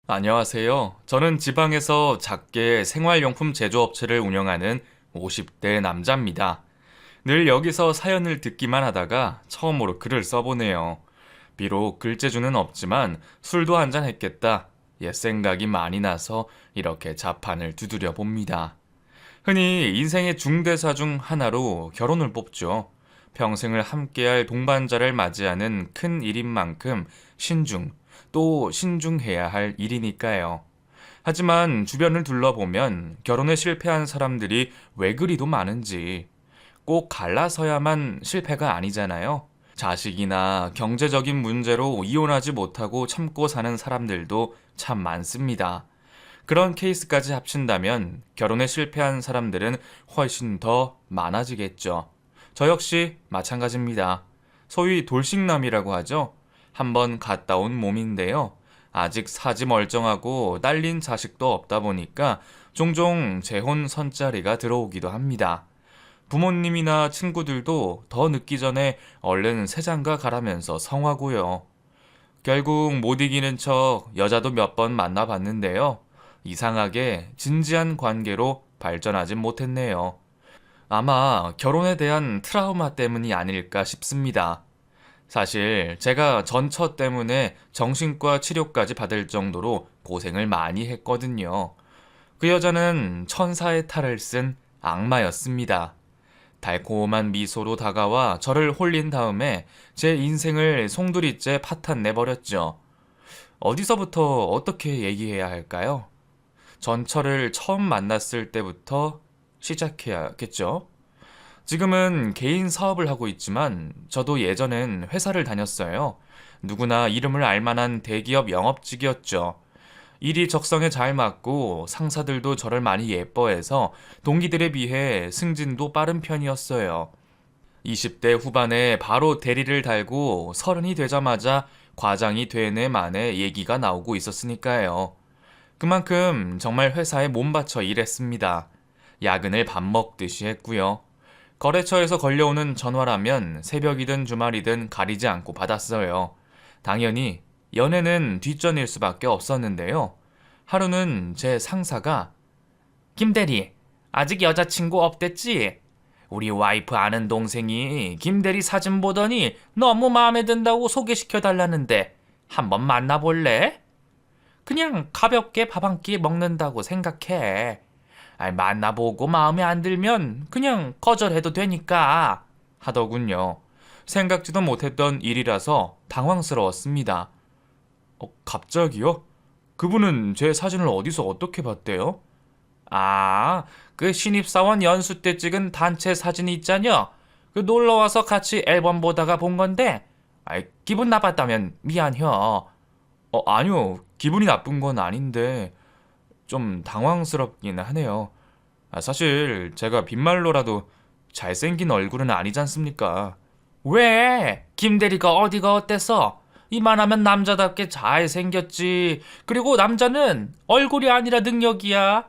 안녕하세요. 저는 지방에서 작게 생활용품 제조업체를 운영하는 50대 남자입니다. 늘 여기서 사연을 듣기만 하다가 처음으로 글을 써보네요. 비록 글재주는 없지만 술도 한잔 했겠다. 옛 생각이 많이 나서 이렇게 자판을 두드려 봅니다. 흔히 인생의 중대사 중 하나로 결혼을 뽑죠. 평생을 함께할 동반자를 맞이하는 큰 일인 만큼 신중, 또 신중해야 할 일이니까요. 하지만 주변을 둘러보면 결혼에 실패한 사람들이 왜 그리도 많은지 꼭 갈라서야만 실패가 아니잖아요. 자식이나 경제적인 문제로 이혼하지 못하고 참고 사는 사람들도 참 많습니다. 그런 케이스까지 합친다면 결혼에 실패한 사람들은 훨씬 더 많아지겠죠. 저 역시 마찬가지입니다. 소위 돌싱남이라고 하죠. 한번 갔다 온 몸인데요. 아직 사지 멀쩡하고 딸린 자식도 없다 보니까 종종 재혼 선자리가 들어오기도 합니다. 부모님이나 친구들도 더 늦기 전에 얼른 새장가 가라면서 성화고요. 결국 못 이기는 척 여자도 몇 번 만나봤는데요. 이상하게 진지한 관계로 발전하진 못했네요. 아마 결혼에 대한 트라우마 때문이 아닐까 싶습니다. 사실 제가 전처 때문에 정신과 치료까지 받을 정도로 고생을 많이 했거든요. 그 여자는 천사의 탈을 쓴 악마였습니다. 달콤한 미소로 다가와 저를 홀린 다음에 제 인생을 송두리째 파탄 내버렸죠. 어디서부터 어떻게 얘기해야 할까요? 전철을 처음 만났을 때부터 시작해야겠죠? 지금은 개인 사업을 하고 있지만 저도 예전엔 회사를 다녔어요. 누구나 이름을 알 만한 대기업 영업직이었죠. 일이 적성에 잘 맞고 상사들도 저를 많이 예뻐해서 동기들에 비해 승진도 빠른 편이었어요. 20대 후반에 바로 대리를 달고 30이 되자마자 과장이 되네 만에 얘기가 나오고 있었으니까요. 그만큼 정말 회사에 몸바쳐 일했습니다. 야근을 밥 먹듯이 했고요. 거래처에서 걸려오는 전화라면 새벽이든 주말이든 가리지 않고 받았어요. 당연히 연애는 뒷전일 수밖에 없었는데요. 하루는 제 상사가 김대리, 아직 여자친구 없댔지? 우리 와이프 아는 동생이 김대리 사진 보더니 너무 마음에 든다고 소개시켜달라는데 한번 만나볼래? 그냥 가볍게 밥 한 끼 먹는다고 생각해. 만나보고 마음에 안 들면 그냥 거절해도 되니까 하더군요. 생각지도 못했던 일이라서 당황스러웠습니다. 갑자기요? 그분은 제 사진을 어디서 어떻게 봤대요? 아, 그 신입사원 연수 때 찍은 단체 사진이 있잖여. 그 놀러와서 같이 앨범 보다가 본 건데, 기분 나빴다면 미안혀. 아니요. 기분이 나쁜 건 아닌데, 좀 당황스럽긴 하네요. 사실 제가 빈말로라도 잘생긴 얼굴은 아니지 않습니까? 왜? 김대리가 어디가 어때서? 이만하면 남자답게 잘생겼지. 그리고 남자는 얼굴이 아니라 능력이야.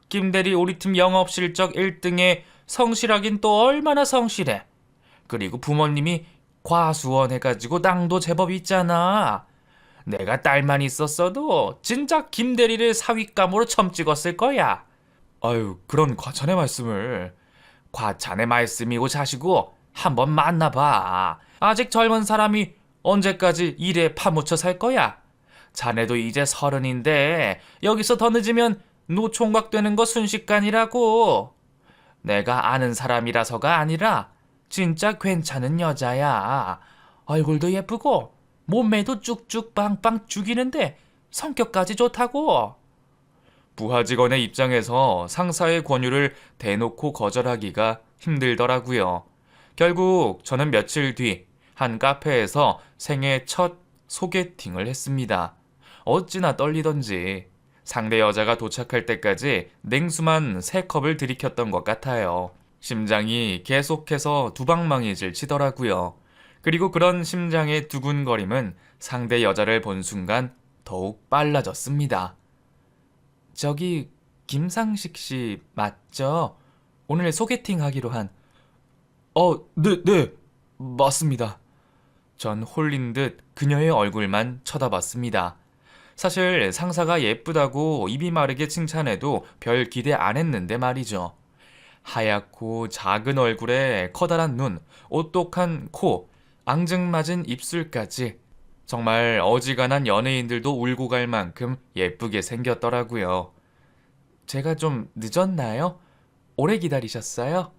김대리 우리 팀 영업 실적 1등에 성실하긴 또 얼마나 성실해. 그리고 부모님이 과수원 해가지고 땅도 제법 있잖아. 내가 딸만 있었어도 진작 김대리를 사윗감으로 처음 찍었을 거야. 아유, 그런 과찬의 말씀을. 과찬의 말씀이고 자시고 한번 만나봐. 아직 젊은 사람이 언제까지 일에 파묻혀 살 거야? 자네도 이제 30인데 여기서 더 늦으면 노총각 되는 거 순식간이라고. 내가 아는 사람이라서가 아니라 진짜 괜찮은 여자야. 얼굴도 예쁘고 몸매도 쭉쭉 빵빵 죽이는데 성격까지 좋다고. 부하 직원의 입장에서 상사의 권유를 대놓고 거절하기가 힘들더라고요. 결국 저는 며칠 뒤 한 카페에서 생애 첫 소개팅을 했습니다. 어찌나 떨리던지 상대 여자가 도착할 때까지 냉수만 3컵을 들이켰던 것 같아요. 심장이 계속해서 두방망이질 치더라고요. 그리고 그런 심장의 두근거림은 상대 여자를 본 순간 더욱 빨라졌습니다. 저기 김상식 씨 맞죠? 오늘 소개팅 하기로 한. 네, 맞습니다. 전 홀린 듯 그녀의 얼굴만 쳐다봤습니다. 사실 상사가 예쁘다고 입이 마르게 칭찬해도 별 기대 안 했는데 말이죠. 하얗고 작은 얼굴에 커다란 눈, 오똑한 코, 앙증맞은 입술까지 정말 어지간한 연예인들도 울고 갈 만큼 예쁘게 생겼더라고요. 제가 좀 늦었나요? 오래 기다리셨어요?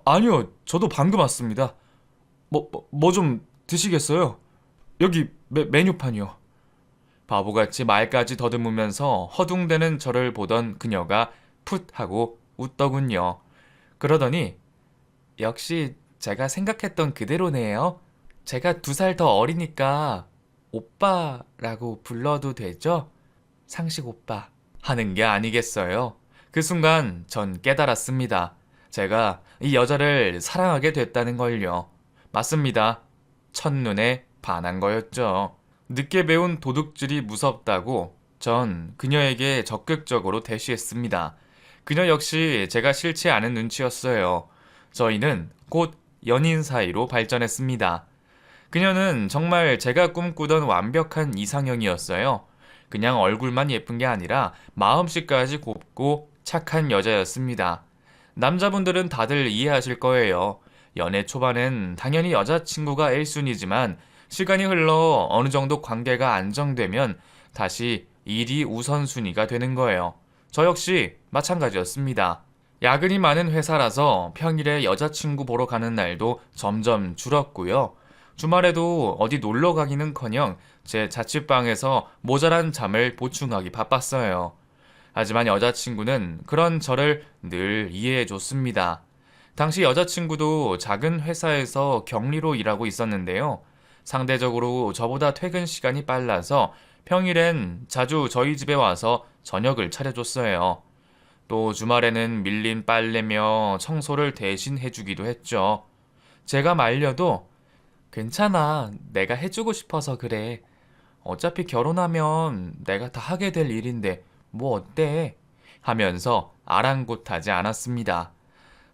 아니요. 저도 방금 왔습니다. 뭐 좀 드시겠어요? 여기 메뉴판이요. 바보같이 말까지 더듬으면서 허둥대는 저를 보던 그녀가 풋 하고 웃더군요. 그러더니 역시 제가 생각했던 그대로네요. 제가 2살 더 어리니까 오빠라고 불러도 되죠? 상식 오빠 하는 게 아니겠어요. 그 순간 전 깨달았습니다. 제가 이 여자를 사랑하게 됐다는 걸요. 맞습니다. 첫눈에 반한 거였죠. 늦게 배운 도둑질이 무섭다고 전 그녀에게 적극적으로 대시했습니다. 그녀 역시 제가 싫지 않은 눈치였어요. 저희는 곧 연인 사이로 발전했습니다. 그녀는 정말 제가 꿈꾸던 완벽한 이상형이었어요. 그냥 얼굴만 예쁜 게 아니라 마음씨까지 곱고 착한 여자였습니다. 남자분들은 다들 이해하실 거예요. 연애 초반엔 당연히 여자친구가 1순위지만 시간이 흘러 어느 정도 관계가 안정되면 다시 일이 우선순위가 되는 거예요. 저 역시 마찬가지였습니다. 야근이 많은 회사라서 평일에 여자친구 보러 가는 날도 점점 줄었고요. 주말에도 어디 놀러 가기는커녕 제 자취방에서 모자란 잠을 보충하기 바빴어요. 하지만 여자친구는 그런 저를 늘 이해해 줬습니다. 당시 여자친구도 작은 회사에서 격리로 일하고 있었는데요. 상대적으로 저보다 퇴근 시간이 빨라서 평일엔 자주 저희 집에 와서 저녁을 차려줬어요. 또 주말에는 밀린 빨래며 청소를 대신 해주기도 했죠. 제가 말려도 괜찮아. 내가 해주고 싶어서 그래. 어차피 결혼하면 내가 다 하게 될 일인데 뭐 어때? 하면서 아랑곳하지 않았습니다.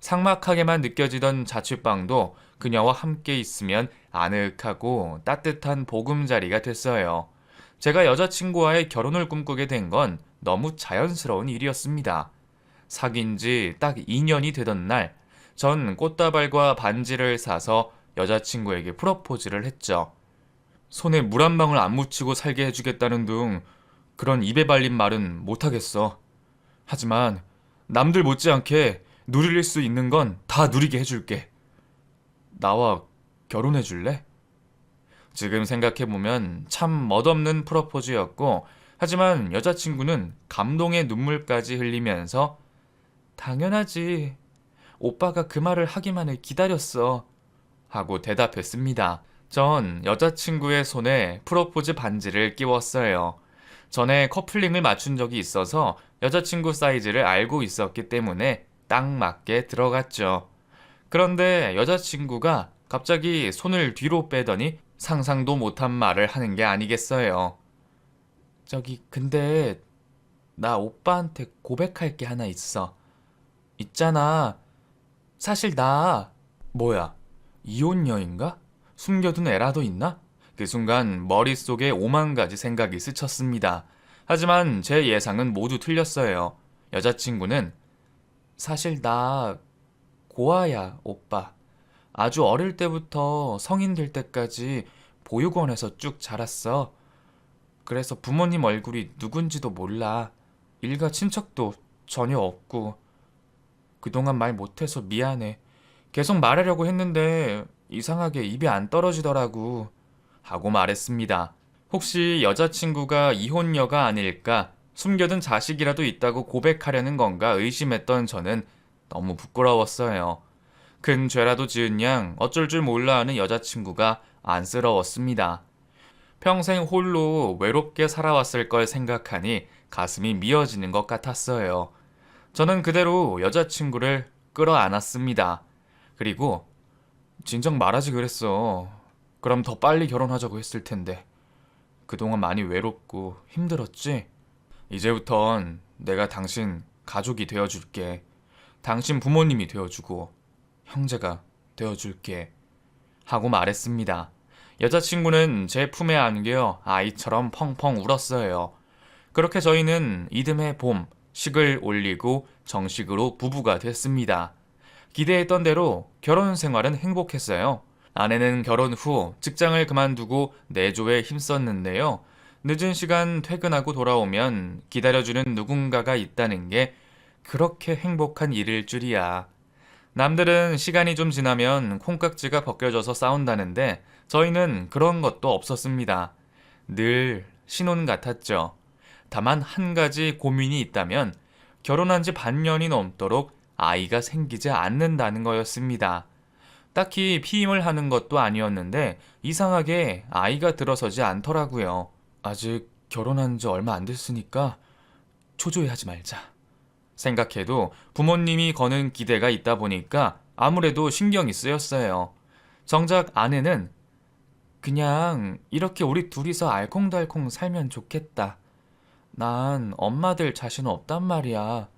삭막하게만 느껴지던 자취방도 그녀와 함께 있으면 아늑하고 따뜻한 보금자리가 됐어요. 제가 여자친구와의 결혼을 꿈꾸게 된 건 너무 자연스러운 일이었습니다. 사귄 지 딱 2년이 되던 날, 전 꽃다발과 반지를 사서 여자친구에게 프러포즈를 했죠. 손에 물 한 방울 안 묻히고 살게 해주겠다는 둥 그런 입에 발린 말은 못하겠어. 하지만 남들 못지않게 누릴 수 있는 건 다 누리게 해줄게. 나와 결혼해 줄래? 지금 생각해보면 참 멋없는 프러포즈였고, 하지만 여자친구는 감동의 눈물까지 흘리면서 당연하지. 오빠가 그 말을 하기만을 기다렸어. 하고 대답했습니다. 전 여자친구의 손에 프러포즈 반지를 끼웠어요. 전에 커플링을 맞춘 적이 있어서 여자친구 사이즈를 알고 있었기 때문에 딱 맞게 들어갔죠. 그런데 여자친구가 갑자기 손을 뒤로 빼더니 상상도 못한 말을 하는 게 아니겠어요. 근데 나 오빠한테 고백할 게 하나 있어. 있잖아. 사실 나 뭐야? 이혼녀인가? 숨겨둔 애라도 있나? 그 순간 머릿속에 5만 가지 생각이 스쳤습니다. 하지만 제 예상은 모두 틀렸어요. 여자친구는 사실 나 고아야, 오빠. 아주 어릴 때부터 성인 될 때까지 보육원에서 쭉 자랐어. 그래서 부모님 얼굴이 누군지도 몰라. 일가 친척도 전혀 없고. 그동안 말 못해서 미안해. 계속 말하려고 했는데 이상하게 입이 안 떨어지더라고. 하고 말했습니다. 혹시 여자친구가 이혼녀가 아닐까? 숨겨둔 자식이라도 있다고 고백하려는 건가 의심했던 저는 너무 부끄러웠어요. 큰 죄라도 지은 양 어쩔 줄 몰라 하는 여자친구가 안쓰러웠습니다. 평생 홀로 외롭게 살아왔을 걸 생각하니 가슴이 미어지는 것 같았어요. 저는 그대로 여자친구를 끌어안았습니다. 그리고 진작 말하지 그랬어. 그럼 더 빨리 결혼하자고 했을 텐데. 그동안 많이 외롭고 힘들었지? 이제부턴 내가 당신 가족이 되어줄게. 당신 부모님이 되어주고 형제가 되어줄게. 하고 말했습니다. 여자친구는 제 품에 안겨 아이처럼 펑펑 울었어요. 그렇게 저희는 이듬해 봄 식을 올리고 정식으로 부부가 됐습니다. 기대했던 대로 결혼 생활은 행복했어요. 아내는 결혼 후 직장을 그만두고 내조에 힘썼는데요. 늦은 시간 퇴근하고 돌아오면 기다려주는 누군가가 있다는 게 그렇게 행복한 일일 줄이야. 남들은 시간이 좀 지나면 콩깍지가 벗겨져서 싸운다는데 저희는 그런 것도 없었습니다. 늘 신혼 같았죠. 다만 한 가지 고민이 있다면 결혼한 지 반년이 넘도록 아이가 생기지 않는다는 거였습니다. 딱히 피임을 하는 것도 아니었는데 이상하게 아이가 들어서지 않더라고요. 아직 결혼한 지 얼마 안 됐으니까 초조해하지 말자. 생각해도 부모님이 거는 기대가 있다 보니까 아무래도 신경이 쓰였어요. 정작 아내는 그냥 이렇게 우리 둘이서 알콩달콩 살면 좋겠다. 난 엄마들 자신 없단 말이야.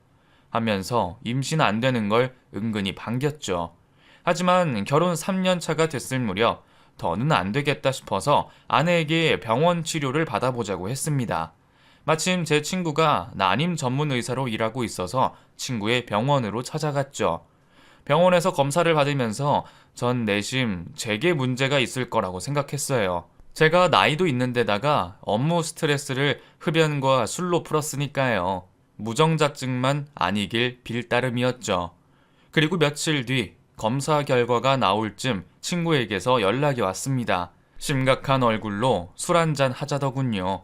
하면서 임신 안 되는 걸 은근히 반겼죠. 하지만 결혼 3년 차가 됐을 무렵 더는 안 되겠다 싶어서 아내에게 병원 치료를 받아보자고 했습니다. 마침 제 친구가 난임 전문 의사로 일하고 있어서 친구의 병원으로 찾아갔죠. 병원에서 검사를 받으면서 전 내심 제게 문제가 있을 거라고 생각했어요. 제가 나이도 있는데다가 업무 스트레스를 흡연과 술로 풀었으니까요. 무정자증만 아니길 빌 따름이었죠. 그리고 며칠 뒤 검사 결과가 나올 쯤 친구에게서 연락이 왔습니다. 심각한 얼굴로 술 한잔 하자더군요.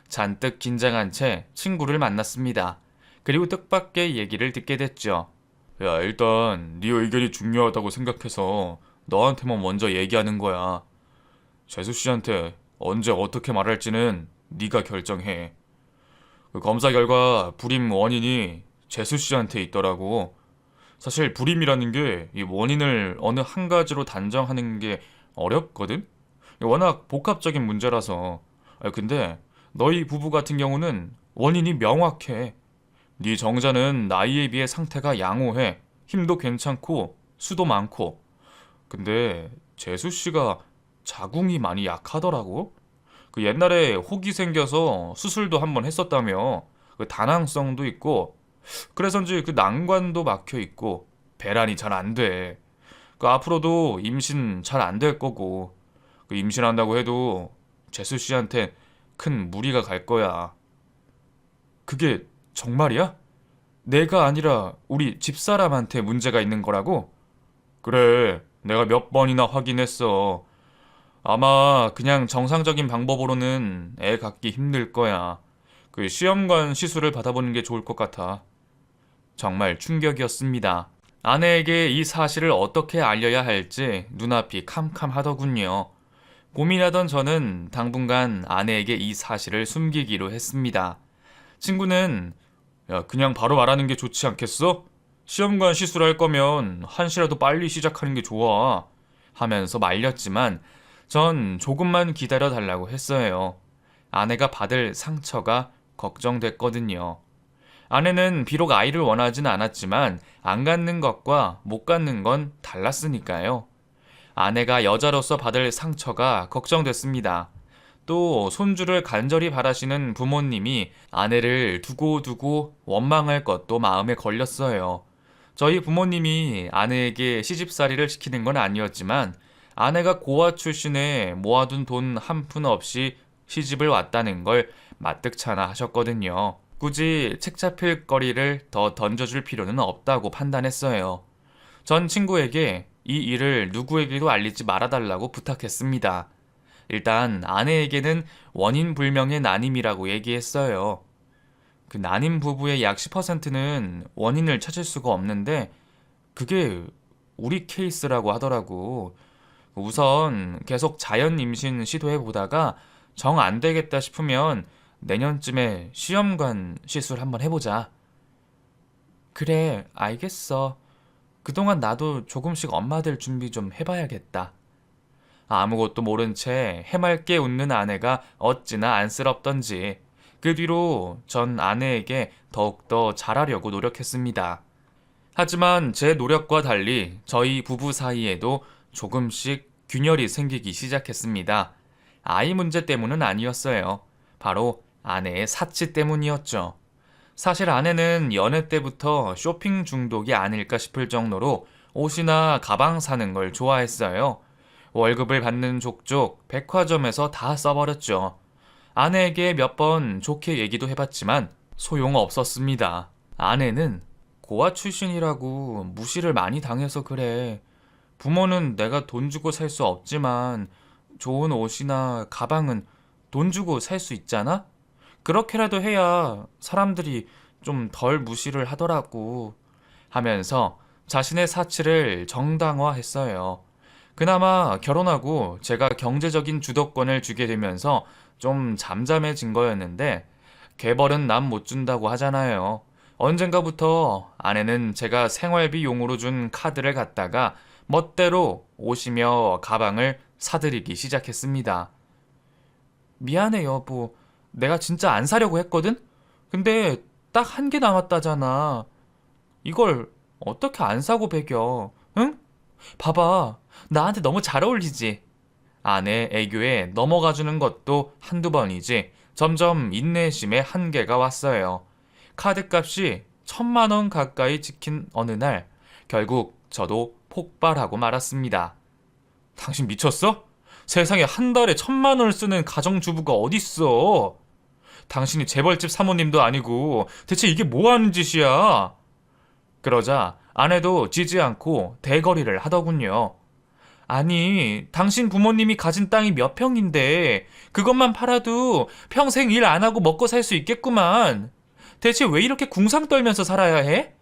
잔뜩 긴장한 채 친구를 만났습니다. 그리고 뜻밖의 얘기를 듣게 됐죠. 야, 일단 네 의견이 중요하다고 생각해서 너한테만 먼저 얘기하는 거야. 재수 씨한테 언제 어떻게 말할지는 네가 결정해. 그 검사 결과 불임 원인이 재수 씨한테 있더라고. 사실 불임이라는 게 이 원인을 어느 한 가지로 단정하는 게 어렵거든? 워낙 복합적인 문제라서. 근데 너희 부부 같은 경우는 원인이 명확해. 네 정자는 나이에 비해 상태가 양호해. 힘도 괜찮고 수도 많고. 근데 재수 씨가 자궁이 많이 약하더라고. 그 옛날에 혹이 생겨서 수술도 한번 했었다며. 그 다낭성도 있고. 그래서인지 그 난관도 막혀 있고 배란이 잘 안 돼. 그 앞으로도 임신 잘 안 될 거고. 그 임신한다고 해도 재수 씨한테 큰 무리가 갈 거야. 그게 정말이야? 내가 아니라 우리 집사람한테 문제가 있는 거라고? 그래, 내가 몇 번이나 확인했어. 아마 그냥 정상적인 방법으로는 애 갖기 힘들 거야. 그 시험관 시술을 받아보는 게 좋을 것 같아. 정말 충격이었습니다. 아내에게 이 사실을 어떻게 알려야 할지 눈앞이 캄캄하더군요. 고민하던 저는 당분간 아내에게 이 사실을 숨기기로 했습니다. 친구는 야, 그냥 바로 말하는 게 좋지 않겠어? 시험관 시술할 거면 한시라도 빨리 시작하는 게 좋아. 하면서 말렸지만 전 조금만 기다려 달라고 했어요. 아내가 받을 상처가 걱정됐거든요. 아내는 비록 아이를 원하진 않았지만 안 갖는 것과 못 갖는 건 달랐으니까요. 아내가 여자로서 받을 상처가 걱정됐습니다. 또 손주를 간절히 바라시는 부모님이 아내를 두고두고 원망할 것도 마음에 걸렸어요. 저희 부모님이 아내에게 시집살이를 시키는 건 아니었지만 아내가 고아 출신에 모아둔 돈 한 푼 없이 시집을 왔다는 걸 마뜩찮아 하셨거든요. 굳이 책 잡힐 거리를 더 던져줄 필요는 없다고 판단했어요. 전 친구에게 이 일을 누구에게도 알리지 말아달라고 부탁했습니다. 일단 아내에게는 원인 불명의 난임이라고 얘기했어요. 그 난임 부부의 약 10%는 원인을 찾을 수가 없는데 그게 우리 케이스라고 하더라고. 우선 계속 자연 임신 시도해 보다가 정 안 되겠다 싶으면 내년쯤에 시험관 시술 한번 해보자. 그래, 알겠어. 그동안 나도 조금씩 엄마 될 준비 좀 해봐야겠다. 아무것도 모른 채 해맑게 웃는 아내가 어찌나 안쓰럽던지 그 뒤로 전 아내에게 더욱더 잘하려고 노력했습니다. 하지만 제 노력과 달리 저희 부부 사이에도 조금씩 균열이 생기기 시작했습니다. 아이 문제 때문은 아니었어요. 바로 아내의 사치 때문이었죠. 사실 아내는 연애 때부터 쇼핑 중독이 아닐까 싶을 정도로 옷이나 가방 사는 걸 좋아했어요. 월급을 받는 족족 백화점에서 다 써버렸죠. 아내에게 몇 번 좋게 얘기도 해봤지만 소용없었습니다. 아내는 고아 출신이라고 무시를 많이 당해서 그래. 부모는 내가 돈 주고 살 수 없지만 좋은 옷이나 가방은 돈 주고 살 수 있잖아? 그렇게라도 해야 사람들이 좀 덜 무시를 하더라고. 하면서 자신의 사치를 정당화했어요. 그나마 결혼하고 제가 경제적인 주도권을 주게 되면서 좀 잠잠해진 거였는데 개벌은 남 못 준다고 하잖아요. 언젠가부터 아내는 제가 생활비 용으로 준 카드를 갖다가 멋대로 옷이며 가방을 사들이기 시작했습니다. 미안해 여보. 내가 진짜 안 사려고 했거든? 근데 딱 한 개 남았다잖아. 이걸 어떻게 안 사고 배겨? 응? 봐봐. 나한테 너무 잘 어울리지? 아내 애교에 넘어가주는 것도 한두 번이지 점점 인내심의 한계가 왔어요. 카드값이 1,000만 원 가까이 찍힌 어느 날 결국 저도 폭발하고 말았습니다. 당신 미쳤어? 세상에 한 달에 1,000만 원을 쓰는 가정주부가 어딨어? 당신이 재벌집 사모님도 아니고 대체 이게 뭐 하는 짓이야? 그러자 아내도 지지 않고 대거리를 하더군요. 아니, 당신 부모님이 가진 땅이 몇 평인데 그것만 팔아도 평생 일 안 하고 먹고 살 수 있겠구만. 대체 왜 이렇게 궁상 떨면서 살아야 해?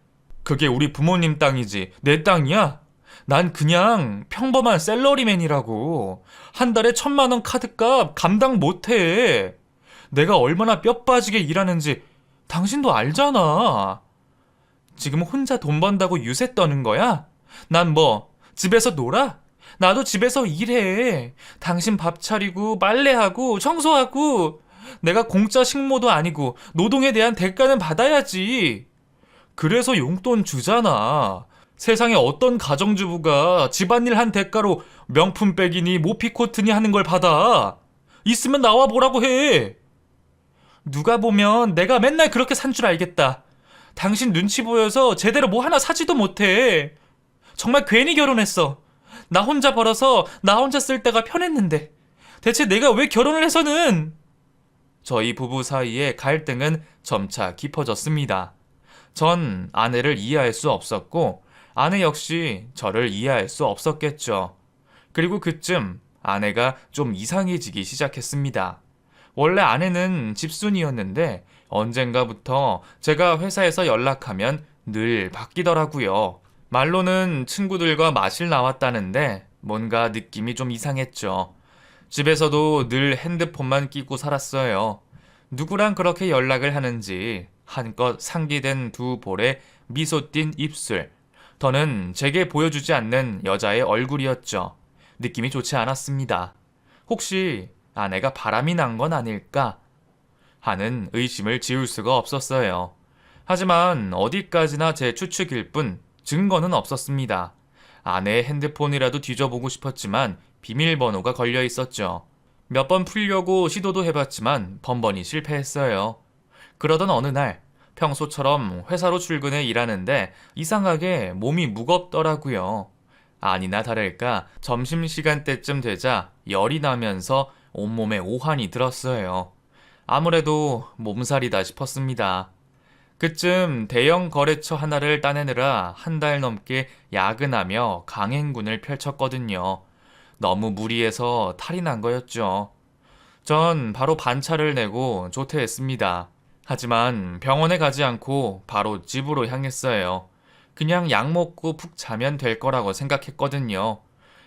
그게 우리 부모님 땅이지 내 땅이야? 난 그냥 평범한 셀러리맨이라고. 한 달에 1,000만 원 카드값 감당 못해. 내가 얼마나 뼈 빠지게 일하는지 당신도 알잖아. 지금 혼자 돈 번다고 유세 떠는 거야? 난 뭐 집에서 놀아? 나도 집에서 일해. 당신 밥 차리고 빨래하고 청소하고. 내가 공짜 식모도 아니고 노동에 대한 대가는 받아야지. 그래서 용돈 주잖아. 세상에 어떤 가정주부가 집안일 한 대가로 명품백이니 모피코트니 하는 걸 받아. 있으면 나와 보라고 해. 누가 보면 내가 맨날 그렇게 산 줄 알겠다. 당신 눈치 보여서 제대로 뭐 하나 사지도 못해. 정말 괜히 결혼했어. 나 혼자 벌어서 나 혼자 쓸 때가 편했는데 대체 내가 왜 결혼을 해서는. 저희 부부 사이의 갈등은 점차 깊어졌습니다. 전 아내를 이해할 수 없었고 아내 역시 저를 이해할 수 없었겠죠. 그리고 그쯤 아내가 좀 이상해지기 시작했습니다. 원래 아내는 집순이였는데 언젠가부터 제가 회사에서 연락하면 늘 바뀌더라고요. 말로는 친구들과 마실 나왔다는데 뭔가 느낌이 좀 이상했죠. 집에서도 늘 핸드폰만 끼고 살았어요. 누구랑 그렇게 연락을 하는지 한껏 상기된 두 볼에 미소 띤 입술. 더는 제게 보여주지 않는 여자의 얼굴이었죠. 느낌이 좋지 않았습니다. 혹시 아내가 바람이 난 건 아닐까 하는 의심을 지울 수가 없었어요. 하지만 어디까지나 제 추측일 뿐 증거는 없었습니다. 아내의 핸드폰이라도 뒤져보고 싶었지만 비밀번호가 걸려 있었죠. 몇 번 풀려고 시도도 해봤지만 번번이 실패했어요. 그러던 어느 날 평소처럼 회사로 출근해 일하는데 이상하게 몸이 무겁더라고요. 아니나 다를까 점심시간 때쯤 되자 열이 나면서 온몸에 오한이 들었어요. 아무래도 몸살이다 싶었습니다. 그쯤 대형 거래처 하나를 따내느라 한 달 넘게 야근하며 강행군을 펼쳤거든요. 너무 무리해서 탈이 난 거였죠. 전 바로 반차를 내고 조퇴했습니다. 하지만 병원에 가지 않고 바로 집으로 향했어요. 그냥 약 먹고 푹 자면 될 거라고 생각했거든요.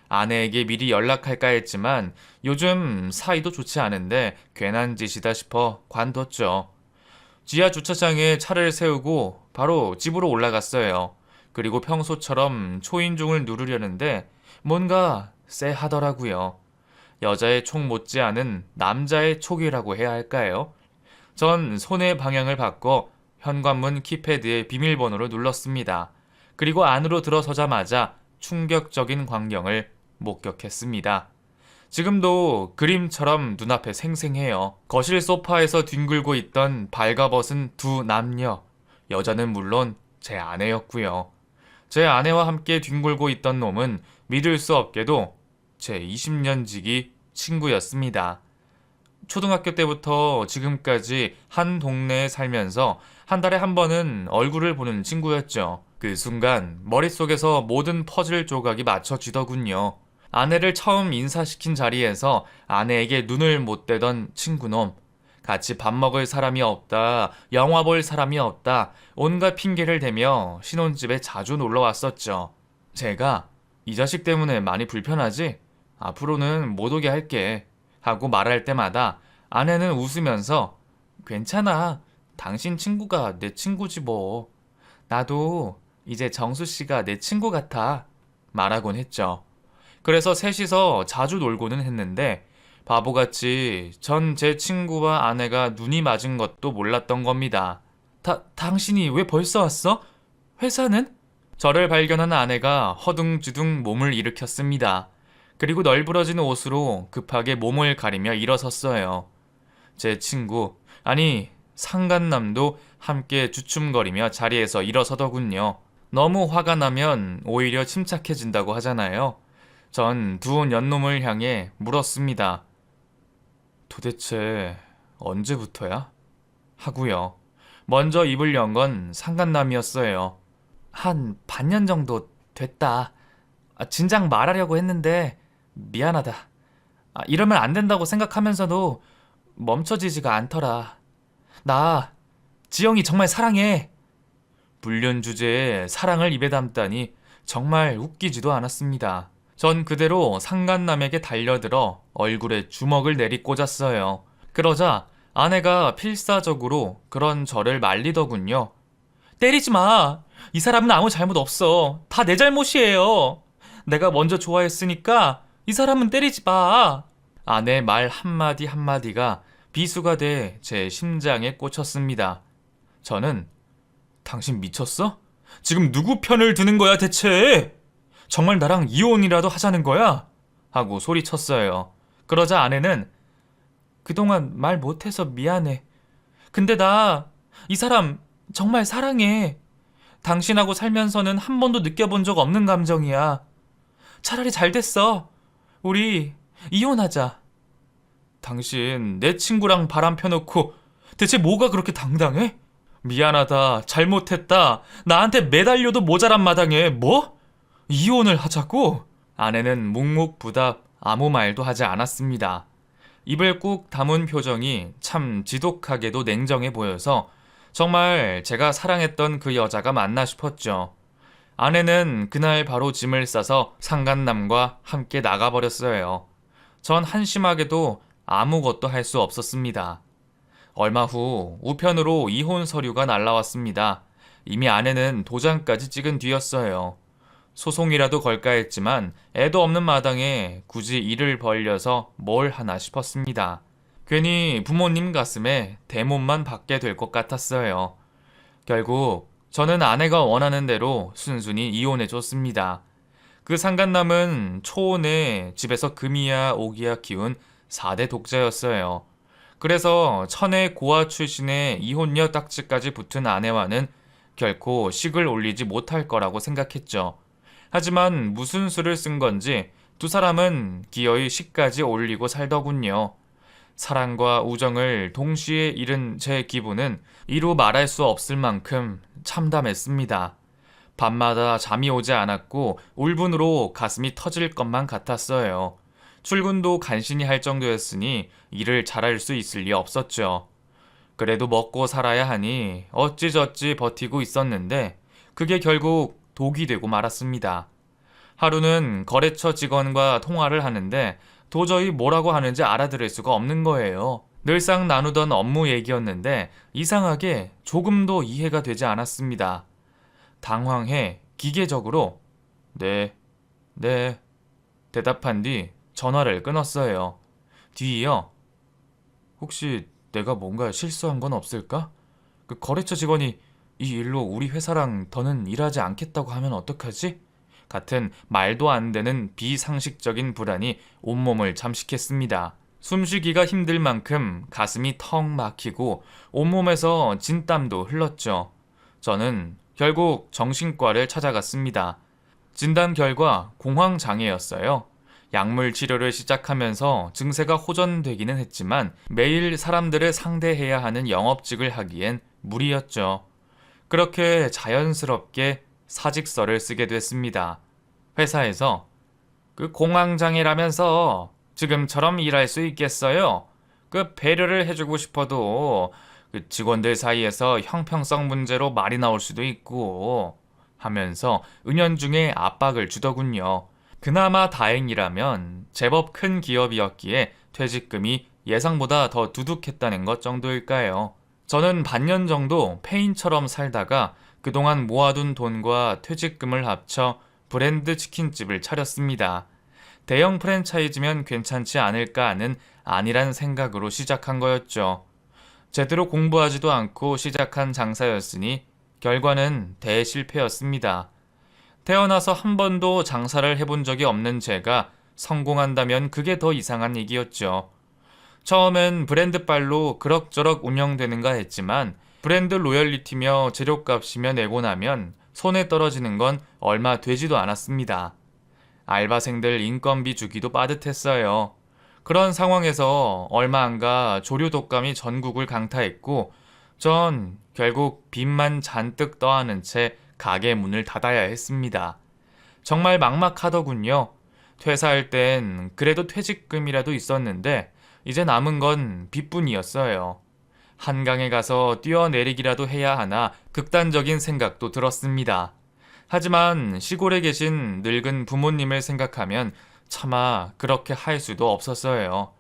아내에게 미리 연락할까 했지만 요즘 사이도 좋지 않은데 괜한 짓이다 싶어 관뒀죠. 지하 주차장에 차를 세우고 바로 집으로 올라갔어요. 그리고 평소처럼 초인종을 누르려는데 뭔가 쎄하더라고요. 여자의 촉 못지않은 남자의 촉이라고 해야 할까요? 전 손의 방향을 바꿔 현관문 키패드의 비밀번호를 눌렀습니다. 그리고 안으로 들어서자마자 충격적인 광경을 목격했습니다. 지금도 그림처럼 눈앞에 생생해요. 거실 소파에서 뒹굴고 있던 발가벗은 두 남녀. 여자는 물론 제 아내였고요. 제 아내와 함께 뒹굴고 있던 놈은 믿을 수 없게도 제 20년 지기 친구였습니다. 초등학교 때부터 지금까지 한 동네에 살면서 한 달에 한 번은 얼굴을 보는 친구였죠. 그 순간 머릿속에서 모든 퍼즐 조각이 맞춰지더군요. 아내를 처음 인사시킨 자리에서 아내에게 눈을 못 떼던 친구놈. 같이 밥 먹을 사람이 없다, 영화 볼 사람이 없다, 온갖 핑계를 대며 신혼집에 자주 놀러 왔었죠. 제가 이 자식 때문에 많이 불편하지? 앞으로는 못 오게 할게. 하고 말할 때마다 아내는 웃으면서 괜찮아. 당신 친구가 내 친구지 뭐. 나도 이제 정수 씨가 내 친구 같아. 말하곤 했죠. 그래서 셋이서 자주 놀고는 했는데 바보같이 전 제 친구와 아내가 눈이 맞은 것도 몰랐던 겁니다. 당신이 왜 벌써 왔어? 회사는? 저를 발견한 아내가 허둥지둥 몸을 일으켰습니다. 그리고 널브러진 옷으로 급하게 몸을 가리며 일어섰어요. 제 친구, 아니 상간남도 함께 주춤거리며 자리에서 일어서더군요. 너무 화가 나면 오히려 침착해진다고 하잖아요. 전 두 년놈을 향해 물었습니다. 도대체 언제부터야? 하고요. 먼저 입을 연 건 상간남이었어요. 한 반년 정도 됐다. 진작 말하려고 했는데 미안하다. 이러면 안 된다고 생각하면서도 멈춰지지가 않더라. 나 지영이 정말 사랑해. 불륜 주제에 사랑을 입에 담다니 정말 웃기지도 않았습니다. 전 그대로 상간남에게 달려들어 얼굴에 주먹을 내리꽂았어요. 그러자 아내가 필사적으로 그런 저를 말리더군요. 때리지 마. 이 사람은 아무 잘못 없어. 다 내 잘못이에요. 내가 먼저 좋아했으니까 이 사람은 때리지 마. 아내 말 한마디 한마디가 비수가 돼 제 심장에 꽂혔습니다. 저는 당신 미쳤어? 지금 누구 편을 드는 거야 대체? 정말 나랑 이혼이라도 하자는 거야? 하고 소리쳤어요. 그러자 아내는 그동안 말 못해서 미안해. 근데 나 이 사람 정말 사랑해. 당신하고 살면서는 한 번도 느껴본 적 없는 감정이야. 차라리 잘 됐어. 우리 이혼하자. 당신 내 친구랑 바람 펴놓고 대체 뭐가 그렇게 당당해? 미안하다, 잘못했다, 나한테 매달려도 모자란 마당에 뭐? 이혼을 하자고? 아내는 묵묵부답 아무 말도 하지 않았습니다. 입을 꾹 다문 표정이 참 지독하게도 냉정해 보여서 정말 제가 사랑했던 그 여자가 맞나 싶었죠. 아내는 그날 바로 짐을 싸서 상간남과 함께 나가버렸어요. 전 한심하게도 아무것도 할 수 없었습니다. 얼마 후 우편으로 이혼 서류가 날라왔습니다. 이미 아내는 도장까지 찍은 뒤였어요. 소송이라도 걸까 했지만 애도 없는 마당에 굳이 일을 벌려서 뭘 하나 싶었습니다. 괜히 부모님 가슴에 대못만 받게 될 것 같았어요. 결국 저는 아내가 원하는 대로 순순히 이혼해줬습니다. 그 상간남은 초혼에 집에서 금이야 오기야 키운 4대 독자였어요. 그래서 천의 고아 출신의 이혼녀 딱지까지 붙은 아내와는 결코 식을 올리지 못할 거라고 생각했죠. 하지만 무슨 수를 쓴 건지 두 사람은 기어이 식까지 올리고 살더군요. 사랑과 우정을 동시에 잃은 제 기분은 이루 말할 수 없을 만큼 참담했습니다. 밤마다 잠이 오지 않았고 울분으로 가슴이 터질 것만 같았어요. 출근도 간신히 할 정도였으니 일을 잘할 수 있을 리 없었죠. 그래도 먹고 살아야 하니 어찌저찌 버티고 있었는데 그게 결국 독이 되고 말았습니다. 하루는 거래처 직원과 통화를 하는데 도저히 뭐라고 하는지 알아들을 수가 없는 거예요. 늘상 나누던 업무 얘기였는데 이상하게 조금도 이해가 되지 않았습니다. 당황해 기계적으로 네 대답한 뒤 전화를 끊었어요. 뒤이어 혹시 내가 뭔가 실수한 건 없을까? 그 거래처 직원이 이 일로 우리 회사랑 더는 일하지 않겠다고 하면 어떡하지? 같은 말도 안 되는 비상식적인 불안이 온몸을 잠식했습니다. 숨쉬기가 힘들 만큼 가슴이 턱 막히고 온몸에서 진땀도 흘렀죠. 저는 결국 정신과를 찾아갔습니다. 진단 결과 공황장애였어요. 약물 치료를 시작하면서 증세가 호전되기는 했지만 매일 사람들을 상대해야 하는 영업직을 하기엔 무리였죠. 그렇게 자연스럽게 사직서를 쓰게 됐습니다. 회사에서 그 공황장애라면서 지금처럼 일할 수 있겠어요? 그 배려를 해주고 싶어도 그 직원들 사이에서 형평성 문제로 말이 나올 수도 있고 하면서 은연중에 압박을 주더군요. 그나마 다행이라면 제법 큰 기업이었기에 퇴직금이 예상보다 더 두둑했다는 것 정도일까요? 저는 반년 정도 폐인처럼 살다가 그동안 모아둔 돈과 퇴직금을 합쳐 브랜드 치킨집을 차렸습니다. 대형 프랜차이즈면 괜찮지 않을까 하는 안일한 생각으로 시작한 거였죠. 제대로 공부하지도 않고 시작한 장사였으니 결과는 대실패였습니다. 태어나서 한 번도 장사를 해본 적이 없는 제가 성공한다면 그게 더 이상한 얘기였죠. 처음엔 브랜드빨로 그럭저럭 운영되는가 했지만 브랜드 로열리티며 재료값이며 내고 나면 손에 떨어지는 건 얼마 되지도 않았습니다. 알바생들 인건비 주기도 빠듯했어요. 그런 상황에서 얼마 안가 조류 독감이 전국을 강타했고 전 결국 빚만 잔뜩 떠안은 채 가게 문을 닫아야 했습니다. 정말 막막하더군요. 퇴사할 땐 그래도 퇴직금이라도 있었는데 이제 남은 건 빚뿐이었어요. 한강에 가서 뛰어내리기라도 해야 하나 극단적인 생각도 들었습니다. 하지만 시골에 계신 늙은 부모님을 생각하면 차마 그렇게 할 수도 없었어요.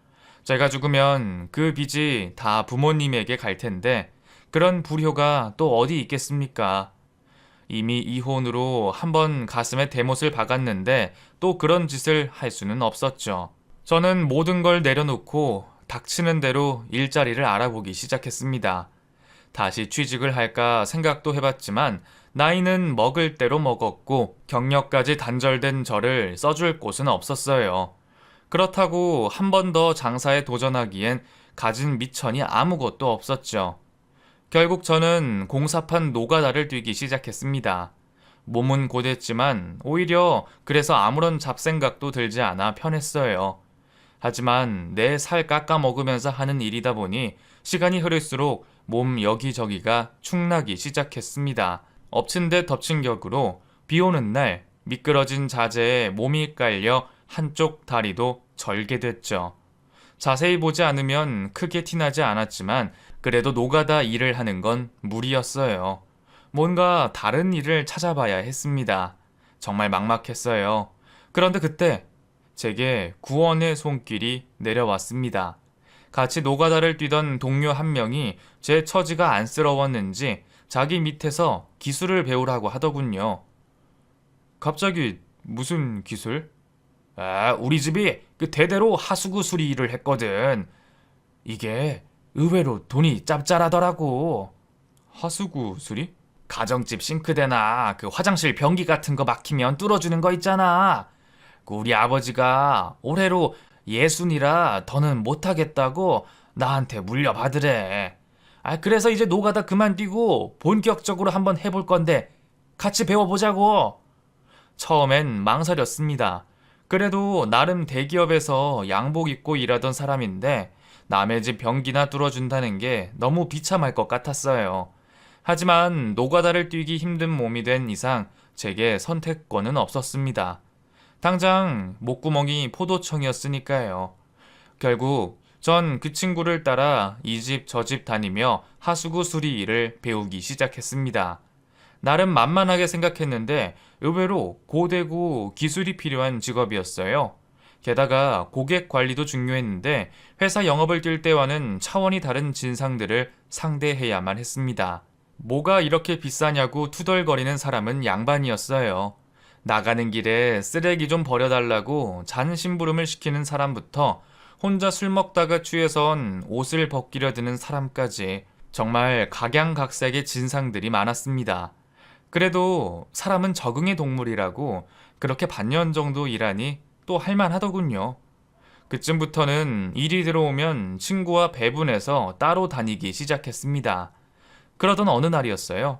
제가 죽으면 그 빚이 다 부모님에게 갈 텐데 그런 불효가 또 어디 있겠습니까? 이미 이혼으로 한번 가슴에 대못을 박았는데 또 그런 짓을 할 수는 없었죠. 저는 모든 걸 내려놓고 닥치는 대로 일자리를 알아보기 시작했습니다. 다시 취직을 할까 생각도 해봤지만 나이는 먹을 대로 먹었고 경력까지 단절된 저를 써줄 곳은 없었어요. 그렇다고 한 번 더 장사에 도전하기엔 가진 미천이 아무것도 없었죠. 결국 저는 공사판 노가다를 뛰기 시작했습니다. 몸은 고됐지만 오히려 그래서 아무런 잡생각도 들지 않아 편했어요. 하지만 내 살 깎아 먹으면서 하는 일이다 보니 시간이 흐를수록 몸 여기저기가 축나기 시작했습니다. 엎친 데 덮친 격으로 비 오는 날 미끄러진 자재에 몸이 깔려 한쪽 다리도 절게 됐죠. 자세히 보지 않으면 크게 티나지 않았지만 그래도 노가다 일을 하는 건 무리였어요. 뭔가 다른 일을 찾아봐야 했습니다. 정말 막막했어요. 그런데 그때 제게 구원의 손길이 내려왔습니다. 같이 노가다를 뛰던 동료 한 명이 제 처지가 안쓰러웠는지 자기 밑에서 기술을 배우라고 하더군요. 갑자기 무슨 기술? 우리 집이 그 대대로 하수구 수리 일을 했거든. 이게 의외로 돈이 짭짤하더라고. 하수구 수리? 가정집 싱크대나 그 화장실 변기 같은 거 막히면 뚫어주는 거 있잖아. 우리 아버지가 올해로 60이라 더는 못하겠다고 나한테 물려받으래. 그래서 이제 노가다 그만두고 본격적으로 한번 해볼 건데 같이 배워보자고. 처음엔 망설였습니다. 그래도 나름 대기업에서 양복 입고 일하던 사람인데 남의 집 변기나 뚫어준다는 게 너무 비참할 것 같았어요. 하지만 노가다를 뛰기 힘든 몸이 된 이상 제게 선택권은 없었습니다. 당장 목구멍이 포도청이었으니까요. 결국 전 그 친구를 따라 이 집 저 집 다니며 하수구 수리 일을 배우기 시작했습니다. 나름 만만하게 생각했는데 의외로 고되고 기술이 필요한 직업이었어요. 게다가 고객 관리도 중요했는데 회사 영업을 뛸 때와는 차원이 다른 진상들을 상대해야만 했습니다. 뭐가 이렇게 비싸냐고 투덜거리는 사람은 양반이었어요. 나가는 길에 쓰레기 좀 버려달라고 잔심부름을 시키는 사람부터 혼자 술 먹다가 취해선 옷을 벗기려 드는 사람까지 정말 각양각색의 진상들이 많았습니다. 그래도 사람은 적응의 동물이라고 그렇게 반년 정도 일하니 또 할만하더군요. 그쯤부터는 일이 들어오면 친구와 배분해서 따로 다니기 시작했습니다. 그러던 어느 날이었어요.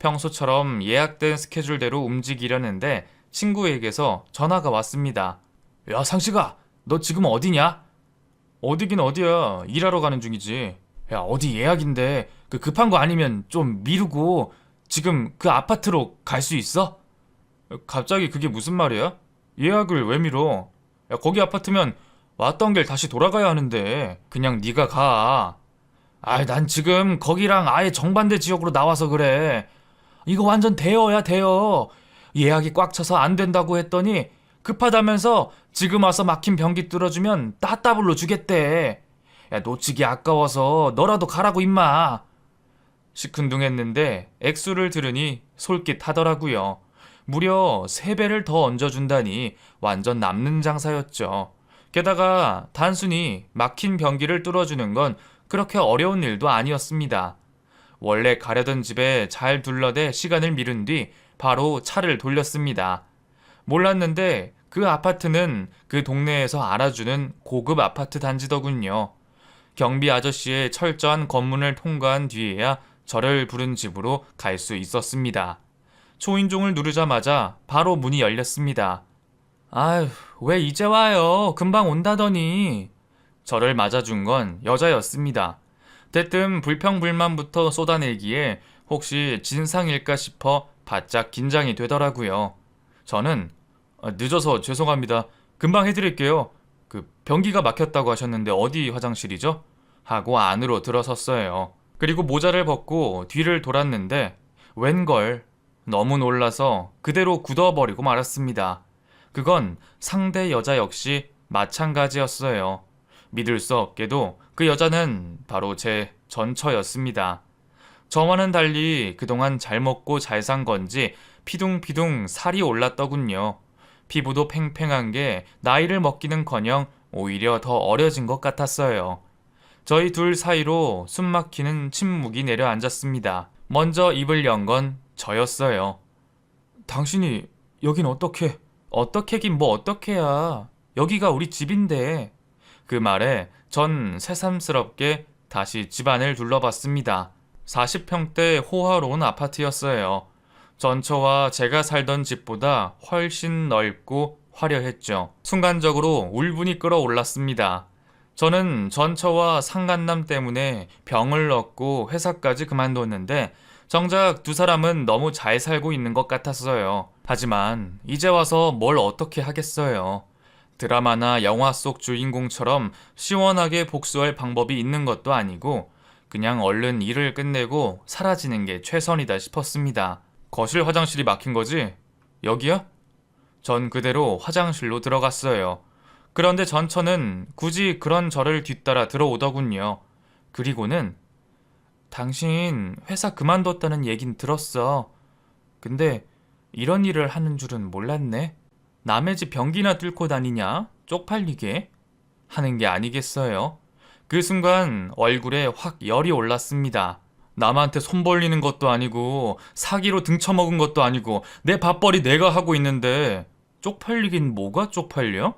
평소처럼 예약된 스케줄대로 움직이려는데 친구에게서 전화가 왔습니다. 야, 상식아, 너 지금 어디냐? 어디긴 어디야. 일하러 가는 중이지. 야, 어디 예약인데 그 급한 거 아니면 좀 미루고 지금 그 아파트로 갈 수 있어? 갑자기 그게 무슨 말이야? 예약을 왜 미뤄? 야, 거기 아파트면 왔던 길 다시 돌아가야 하는데 그냥 네가 가. 아이, 난 지금 거기랑 아예 정반대 지역으로 나와서 그래. 이거 완전 대여야, 대여. 예약이 꽉 차서 안 된다고 했더니 급하다면서 지금 와서 막힌 변기 뚫어주면 따따블로 주겠대. 야, 놓치기 아까워서 너라도 가라고 임마. 시큰둥했는데 액수를 들으니 솔깃하더라고요. 무려 3배를 더 얹어준다니 완전 남는 장사였죠. 게다가 단순히 막힌 변기를 뚫어주는 건 그렇게 어려운 일도 아니었습니다. 원래 가려던 집에 잘 둘러대 시간을 미룬 뒤 바로 차를 돌렸습니다. 몰랐는데 그 아파트는 그 동네에서 알아주는 고급 아파트 단지더군요. 경비 아저씨의 철저한 검문을 통과한 뒤에야 저를 부른 집으로 갈 수 있었습니다. 초인종을 누르자마자 바로 문이 열렸습니다. 아휴, 왜 이제 와요? 금방 온다더니. 저를 맞아준 건 여자였습니다. 대뜸 불평불만부터 쏟아내기에 혹시 진상일까 싶어 바짝 긴장이 되더라고요. 저는 늦어서 죄송합니다. 금방 해드릴게요. 그 변기가 막혔다고 하셨는데 어디 화장실이죠? 하고 안으로 들어섰어요. 그리고 모자를 벗고 뒤를 돌았는데 웬걸 너무 놀라서 그대로 굳어버리고 말았습니다. 그건 상대 여자 역시 마찬가지였어요. 믿을 수 없게도 그 여자는 바로 제 전처였습니다. 저와는 달리 그동안 잘 먹고 잘 산 건지 피둥피둥 살이 올랐더군요. 피부도 팽팽한 게 나이를 먹기는커녕 오히려 더 어려진 것 같았어요. 저희 둘 사이로 숨막히는 침묵이 내려앉았습니다. 먼저 입을 연 건 저였어요. 당신이 여긴 어떻게긴 뭐 어떻게야. 여기가 우리 집인데. 그 말에 전 새삼스럽게 다시 집안을 둘러봤습니다. 40평대 호화로운 아파트였어요. 전처와 제가 살던 집보다 훨씬 넓고 화려했죠. 순간적으로 울분이 끓어올랐습니다. 저는 전처와 상간남 때문에 병을 얻고 회사까지 그만뒀는데 정작 두 사람은 너무 잘 살고 있는 것 같았어요. 하지만 이제 와서 뭘 어떻게 하겠어요. 드라마나 영화 속 주인공처럼 시원하게 복수할 방법이 있는 것도 아니고 그냥 얼른 일을 끝내고 사라지는 게 최선이다 싶었습니다. 거실 화장실이 막힌 거지? 여기야? 전 그대로 화장실로 들어갔어요. 그런데 전처는 굳이 그런 저를 뒤따라 들어오더군요. 그리고는 당신 회사 그만뒀다는 얘긴 들었어. 근데 이런 일을 하는 줄은 몰랐네. 남의 집 변기나 뚫고 다니냐? 쪽팔리게? 하는 게 아니겠어요? 그 순간 얼굴에 확 열이 올랐습니다. 남한테 손 벌리는 것도 아니고 사기로 등쳐먹은 것도 아니고 내 밥벌이 내가 하고 있는데 쪽팔리긴 뭐가 쪽팔려?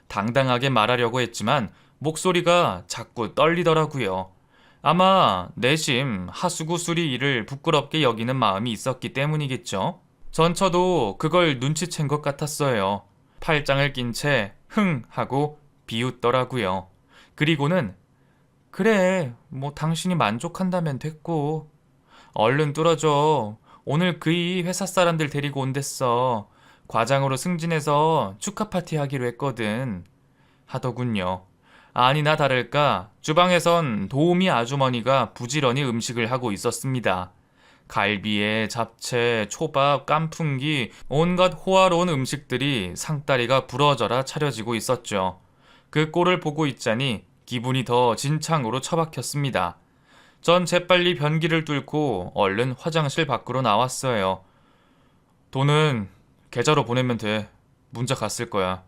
당당하게 말하려고 했지만 목소리가 자꾸 떨리더라고요. 아마 내심 하수구 수리 일을 부끄럽게 여기는 마음이 있었기 때문이겠죠. 전처도 그걸 눈치챈 것 같았어요. 팔짱을 낀 채 흥 하고 비웃더라고요. 그리고는 그래, 뭐 당신이 만족한다면 됐고 얼른 뚫어줘. 오늘 그이 회사 사람들 데리고 온댔어. 과장으로 승진해서 축하 파티 하기로 했거든. 하더군요. 아니나 다를까 주방에선 도우미 아주머니가 부지런히 음식을 하고 있었습니다. 갈비에 잡채, 초밥, 깐풍기, 온갖 호화로운 음식들이 상다리가 부러져라 차려지고 있었죠. 그 꼴을 보고 있자니 기분이 더 진창으로 처박혔습니다. 전 재빨리 변기를 뚫고 얼른 화장실 밖으로 나왔어요. 돈은 계좌로 보내면 돼. 문자 갔을 거야.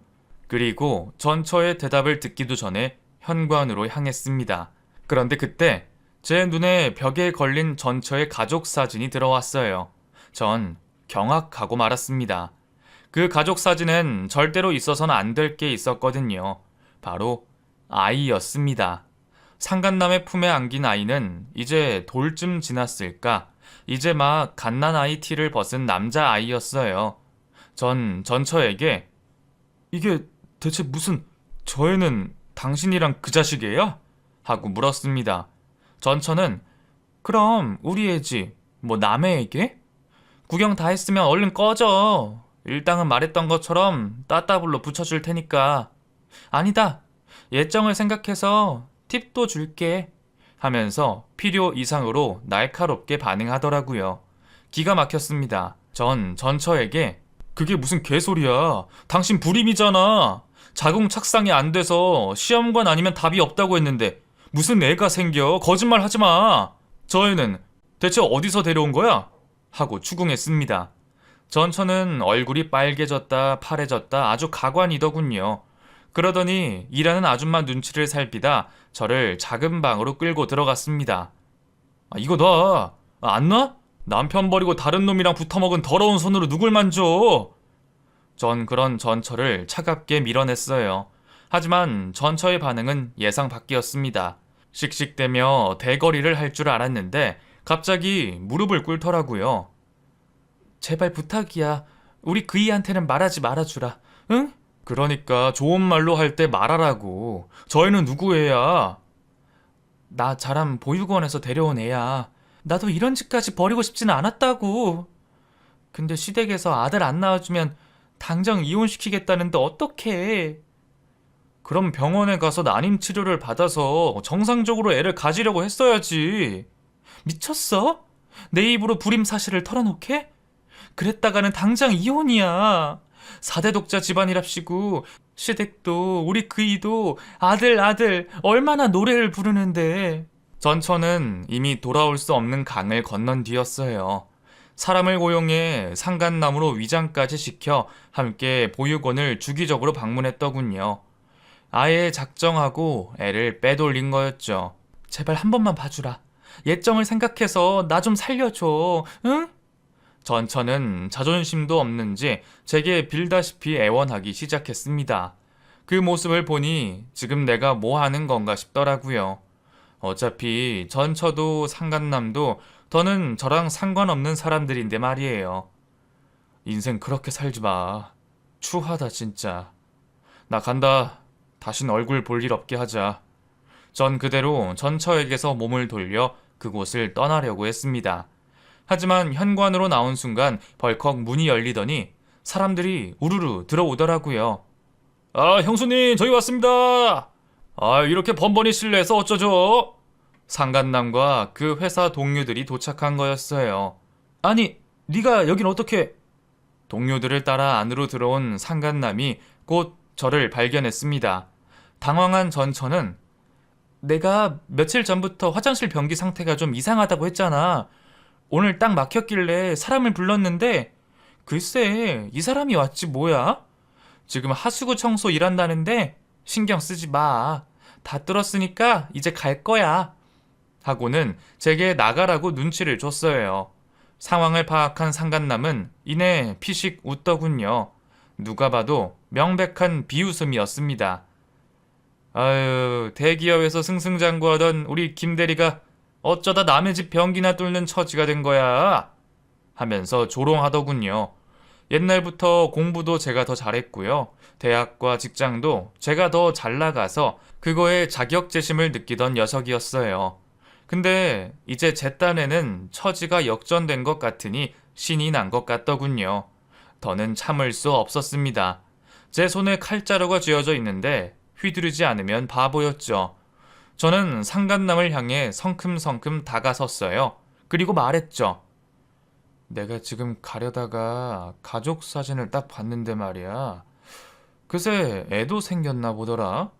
그리고 전처의 대답을 듣기도 전에 현관으로 향했습니다. 그런데 그때 제 눈에 벽에 걸린 전처의 가족 사진이 들어왔어요. 전 경악하고 말았습니다. 그 가족 사진엔 절대로 있어서는 안 될 게 있었거든요. 바로 아이였습니다. 상간남의 품에 안긴 아이는 이제 돌쯤 지났을까? 이제 막 갓난아이 티를 벗은 남자아이였어요. 전 전처에게 이게 대체 무슨 저 애는 당신이랑 그 자식이에요? 하고 물었습니다. 전처는 그럼 우리 애지 뭐 남의 애게? 구경 다 했으면 얼른 꺼져. 일당은 말했던 것처럼 따따블로 붙여줄 테니까. 아니다. 예정을 생각해서 팁도 줄게. 하면서 필요 이상으로 날카롭게 반응하더라고요. 기가 막혔습니다. 전 전처에게 그게 무슨 개소리야. 당신 불임이잖아. 자궁 착상이 안 돼서 시험관 아니면 답이 없다고 했는데 무슨 애가 생겨. 거짓말 하지 마. 저 애는 대체 어디서 데려온 거야? 하고 추궁했습니다. 전처는 얼굴이 빨개졌다 파래졌다 아주 가관이더군요. 그러더니 일하는 아줌마 눈치를 살피다 저를 작은 방으로 끌고 들어갔습니다. 이거 놔. 안 놔? 남편 버리고 다른 놈이랑 붙어먹은 더러운 손으로 누굴 만져? 전 그런 전처를 차갑게 밀어냈어요. 하지만 전처의 반응은 예상 밖이었습니다. 씩씩대며 대거리를 할 줄 알았는데 갑자기 무릎을 꿇더라고요. 제발 부탁이야. 우리 그이한테는 말하지 말아주라. 응? 그러니까 좋은 말로 할 때 말하라고. 저 애는 누구 애야? 나 자람 보육원에서 데려온 애야. 나도 이런 짓까지 버리고 싶지는 않았다고. 근데 시댁에서 아들 안 낳아주면 당장 이혼시키겠다는데 어떡해. 그럼 병원에 가서 난임 치료를 받아서 정상적으로 애를 가지려고 했어야지. 미쳤어? 내 입으로 불임 사실을 털어놓게? 그랬다가는 당장 이혼이야. 4대 독자 집안이랍시고 시댁도 우리 그이도 아들 얼마나 노래를 부르는데. 전처는 이미 돌아올 수 없는 강을 건넌 뒤였어요. 사람을 고용해 상간남으로 위장까지 시켜 함께 보육원을 주기적으로 방문했더군요. 아예 작정하고 애를 빼돌린 거였죠. 제발 한 번만 봐주라. 예정을 생각해서 나 좀 살려줘. 응? 전처는 자존심도 없는지 제게 빌다시피 애원하기 시작했습니다. 그 모습을 보니 지금 내가 뭐 하는 건가 싶더라고요. 어차피 전처도 상간남도 더는 저랑 상관없는 사람들인데 말이에요. 인생 그렇게 살지 마. 추하다 진짜. 나 간다. 다신 얼굴 볼 일 없게 하자. 전 그대로 전처에게서 몸을 돌려 그곳을 떠나려고 했습니다. 하지만 현관으로 나온 순간 벌컥 문이 열리더니 사람들이 우르르 들어오더라고요. 아, 형수님, 저희 왔습니다. 아, 이렇게 번번이 실례해서 어쩌죠? 상간남과 그 회사 동료들이 도착한 거였어요. 아니, 네가 여긴 어떻게? 동료들을 따라 안으로 들어온 상간남이 곧 저를 발견했습니다. 당황한 전처는 내가 며칠 전부터 화장실 변기 상태가 좀 이상하다고 했잖아. 오늘 딱 막혔길래 사람을 불렀는데 글쎄 이 사람이 왔지 뭐야? 지금 하수구 청소 일한다는데 신경 쓰지 마. 다 뚫었으니까 이제 갈 거야. 하고는 제게 나가라고 눈치를 줬어요. 상황을 파악한 상간남은 이내 피식 웃더군요. 누가 봐도 명백한 비웃음이었습니다. 아유, 대기업에서 승승장구하던 우리 김대리가 어쩌다 남의 집 변기나 뚫는 처지가 된 거야? 하면서 조롱하더군요. 옛날부터 공부도 제가 더 잘했고요. 대학과 직장도 제가 더 잘 나가서 그거에 자격지심을 느끼던 녀석이었어요. 근데 이제 제 딴에는 처지가 역전된 것 같으니 신이 난 것 같더군요. 더는 참을 수 없었습니다. 제 손에 칼자루가 쥐어져 있는데 휘두르지 않으면 바보였죠. 저는 상간남을 향해 성큼성큼 다가섰어요. 그리고 말했죠. 내가 지금 가려다가 가족 사진을 딱 봤는데 말이야. 그새 애도 생겼나 보더라.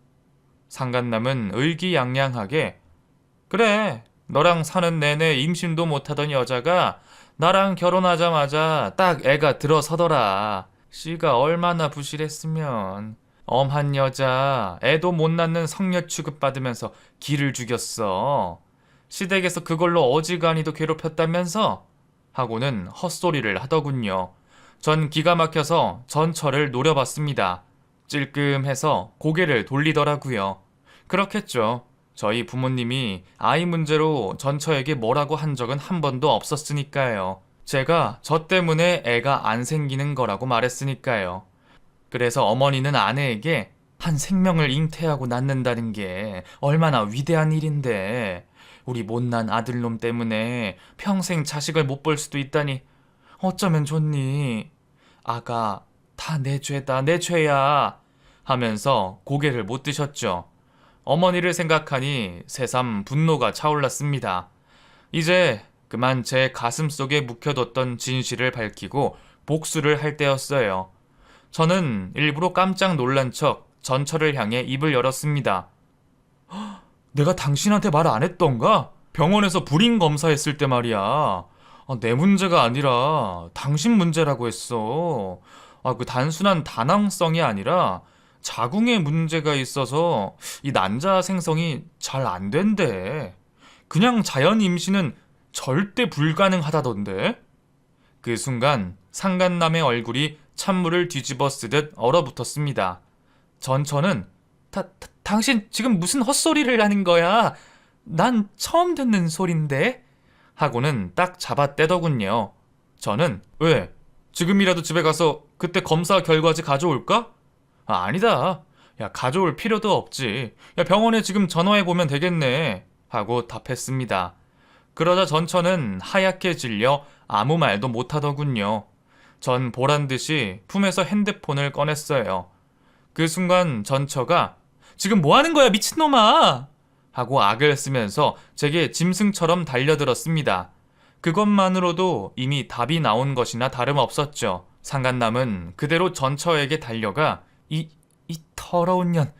상간남은 의기양양하게 그래, 너랑 사는 내내 임신도 못하던 여자가 나랑 결혼하자마자 딱 애가 들어서더라. 씨가 얼마나 부실했으면. 엄한 여자, 애도 못 낳는 성녀 취급받으면서 기를 죽였어. 시댁에서 그걸로 어지간히도 괴롭혔다면서? 하고는 헛소리를 하더군요. 전 기가 막혀서 전처를 노려봤습니다. 찔끔해서 고개를 돌리더라고요. 그렇겠죠. 저희 부모님이 아이 문제로 전처에게 뭐라고 한 적은 한 번도 없었으니까요. 제가 저 때문에 애가 안 생기는 거라고 말했으니까요. 그래서 어머니는 아내에게 한 생명을 잉태하고 낳는다는 게 얼마나 위대한 일인데 우리 못난 아들놈 때문에 평생 자식을 못 볼 수도 있다니 어쩌면 좋니? 아가, 다 내 죄다, 내 죄야. 하면서 고개를 못 드셨죠. 어머니를 생각하니 새삼 분노가 차올랐습니다. 이제 그만 제 가슴 속에 묵혀뒀던 진실을 밝히고 복수를 할 때였어요. 저는 일부러 깜짝 놀란 척 전처를 향해 입을 열었습니다. 내가 당신한테 말 안 했던가? 병원에서 불임 검사했을 때 말이야. 내 문제가 아니라 당신 문제라고 했어. 그 단순한 다낭성이 아니라 자궁에 문제가 있어서 이 난자 생성이 잘 안 된대. 그냥 자연 임신은 절대 불가능하다던데. 그 순간 상간남의 얼굴이 찬물을 뒤집어 쓰듯 얼어붙었습니다. 전처는 당신 지금 무슨 헛소리를 하는 거야? 난 처음 듣는 소린데? 하고는 딱 잡아떼더군요. 저는 왜? 지금이라도 집에 가서 그때 검사 결과지 가져올까? 아니다. 야, 가져올 필요도 없지. 야, 병원에 지금 전화해보면 되겠네. 하고 답했습니다. 그러자 전처는 하얗게 질려 아무 말도 못하더군요. 전 보란듯이 품에서 핸드폰을 꺼냈어요. 그 순간 전처가 지금 뭐 하는 거야 미친놈아! 하고 악을 쓰면서 제게 짐승처럼 달려들었습니다. 그것만으로도 이미 답이 나온 것이나 다름없었죠. 상간남은 그대로 전처에게 달려가 이 더러운 년!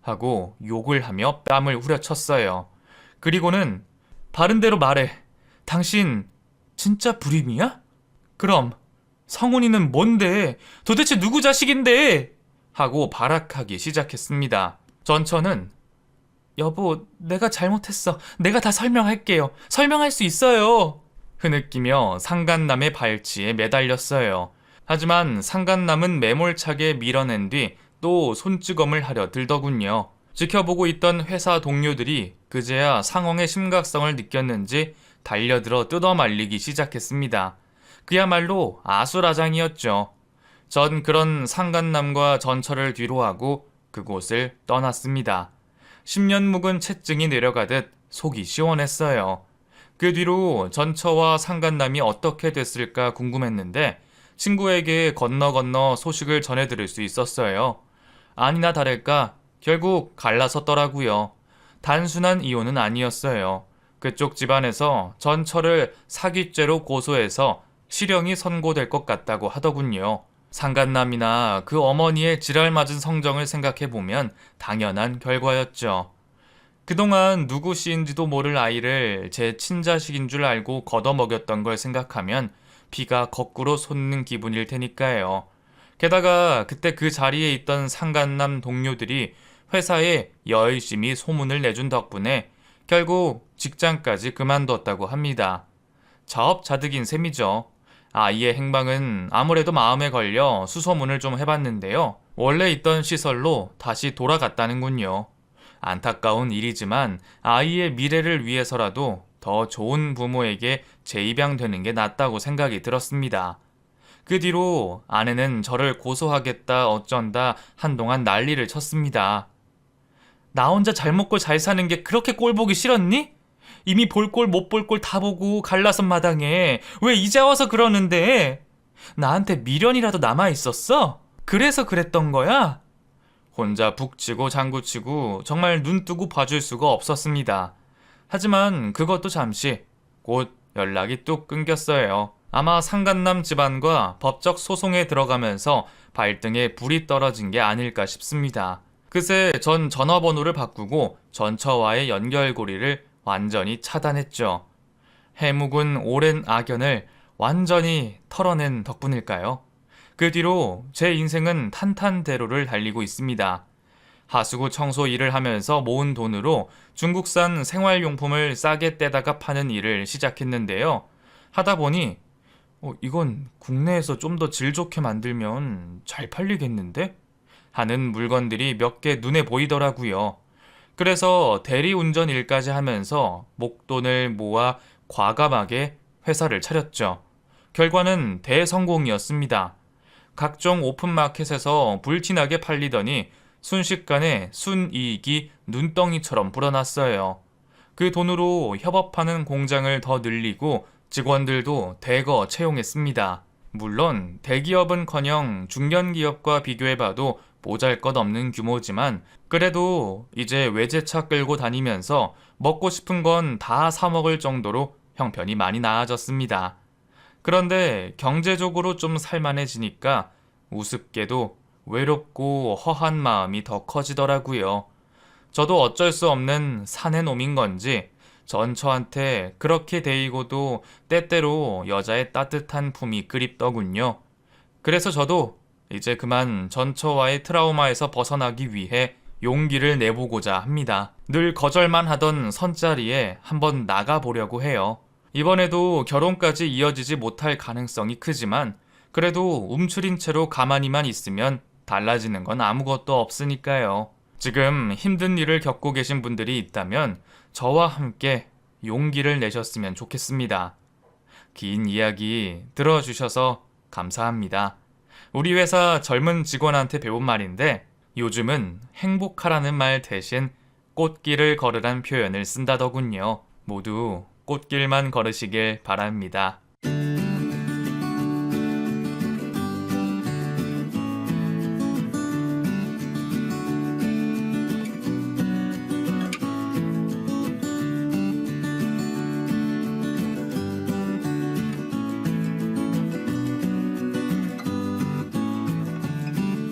하고 욕을 하며 뺨을 후려쳤어요. 그리고는 바른대로 말해. 당신 진짜 불임이야? 그럼 성훈이는 뭔데? 도대체 누구 자식인데? 하고 발악하기 시작했습니다. 전처는 여보, 내가 잘못했어. 내가 다 설명할게요. 설명할 수 있어요. 흐느끼며 상간남의 발치에 매달렸어요. 하지만 상간남은 매몰차게 밀어낸 뒤 또 손찌검을 하려 들더군요. 지켜보고 있던 회사 동료들이 그제야 상황의 심각성을 느꼈는지 달려들어 뜯어말리기 시작했습니다. 그야말로 아수라장이었죠. 전 그런 상간남과 전처를 뒤로하고 그곳을 떠났습니다. 10년 묵은 채증이 내려가듯 속이 시원했어요. 그 뒤로 전처와 상간남이 어떻게 됐을까 궁금했는데 친구에게 건너 소식을 전해 들을 수 있었어요. 아니나 다를까 결국 갈라섰더라고요. 단순한 이혼은 아니었어요. 그쪽 집안에서 전처를 사기죄로 고소해서 실형이 선고될 것 같다고 하더군요. 상간남이나 그 어머니의 지랄맞은 성정을 생각해보면 당연한 결과였죠. 그동안 누구씨인지도 모를 아이를 제 친자식인 줄 알고 걷어먹였던 걸 생각하면 피가 거꾸로 솟는 기분일 테니까요. 게다가 그때 그 자리에 있던 상간남 동료들이 회사에 열심히 소문을 내준 덕분에 결국 직장까지 그만뒀다고 합니다. 자업자득인 셈이죠. 아이의 행방은 아무래도 마음에 걸려 수소문을 좀 해봤는데요. 원래 있던 시설로 다시 돌아갔다는군요. 안타까운 일이지만 아이의 미래를 위해서라도 더 좋은 부모에게 재입양되는 게 낫다고 생각이 들었습니다. 그 뒤로 아내는 저를 고소하겠다 어쩐다 한동안 난리를 쳤습니다. 나 혼자 잘 먹고 잘 사는 게 그렇게 꼴 보기 싫었니? 이미 볼 꼴 못 볼 꼴 다 보고 갈라선 마당에 왜 이제 와서 그러는데? 나한테 미련이라도 남아있었어? 그래서 그랬던 거야? 혼자 북치고 장구치고 정말 눈 뜨고 봐줄 수가 없었습니다. 하지만 그것도 잠시 곧 연락이 뚝 끊겼어요. 아마 상간남 집안과 법적 소송에 들어가면서 발등에 불이 떨어진 게 아닐까 싶습니다. 그새 전 전화번호를 바꾸고 전처와의 연결고리를 완전히 차단했죠. 해묵은 오랜 악연을 완전히 털어낸 덕분일까요? 그 뒤로 제 인생은 탄탄대로를 달리고 있습니다. 하수구 청소 일을 하면서 모은 돈으로 중국산 생활용품을 싸게 떼다가 파는 일을 시작했는데요. 하다 보니 이건 국내에서 좀 더 질 좋게 만들면 잘 팔리겠는데? 하는 물건들이 몇 개 눈에 보이더라고요. 그래서 대리운전 일까지 하면서 목돈을 모아 과감하게 회사를 차렸죠. 결과는 대성공이었습니다. 각종 오픈마켓에서 불티나게 팔리더니 순식간에 순이익이 눈덩이처럼 불어났어요. 그 돈으로 협업하는 공장을 더 늘리고 직원들도 대거 채용했습니다. 물론 대기업은커녕 중견기업과 비교해봐도 보잘것없는 규모지만 그래도 이제 외제차 끌고 다니면서 먹고 싶은 건 다 사 먹을 정도로 형편이 많이 나아졌습니다. 그런데 경제적으로 좀 살만해지니까 우습게도 외롭고 허한 마음이 더 커지더라고요. 저도 어쩔 수 없는 사내 놈인 건지 전 저한테 그렇게 데이고도 때때로 여자의 따뜻한 품이 그립더군요. 그래서 저도 이제 그만 전처와의 트라우마에서 벗어나기 위해 용기를 내보고자 합니다. 늘 거절만 하던 선자리에 한번 나가보려고 해요. 이번에도 결혼까지 이어지지 못할 가능성이 크지만 그래도 움츠린 채로 가만히만 있으면 달라지는 건 아무것도 없으니까요. 지금 힘든 일을 겪고 계신 분들이 있다면 저와 함께 용기를 내셨으면 좋겠습니다. 긴 이야기 들어주셔서 감사합니다. 우리 회사 젊은 직원한테 배운 말인데 요즘은 행복하라는 말 대신 꽃길을 걸으란 표현을 쓴다더군요. 모두 꽃길만 걸으시길 바랍니다.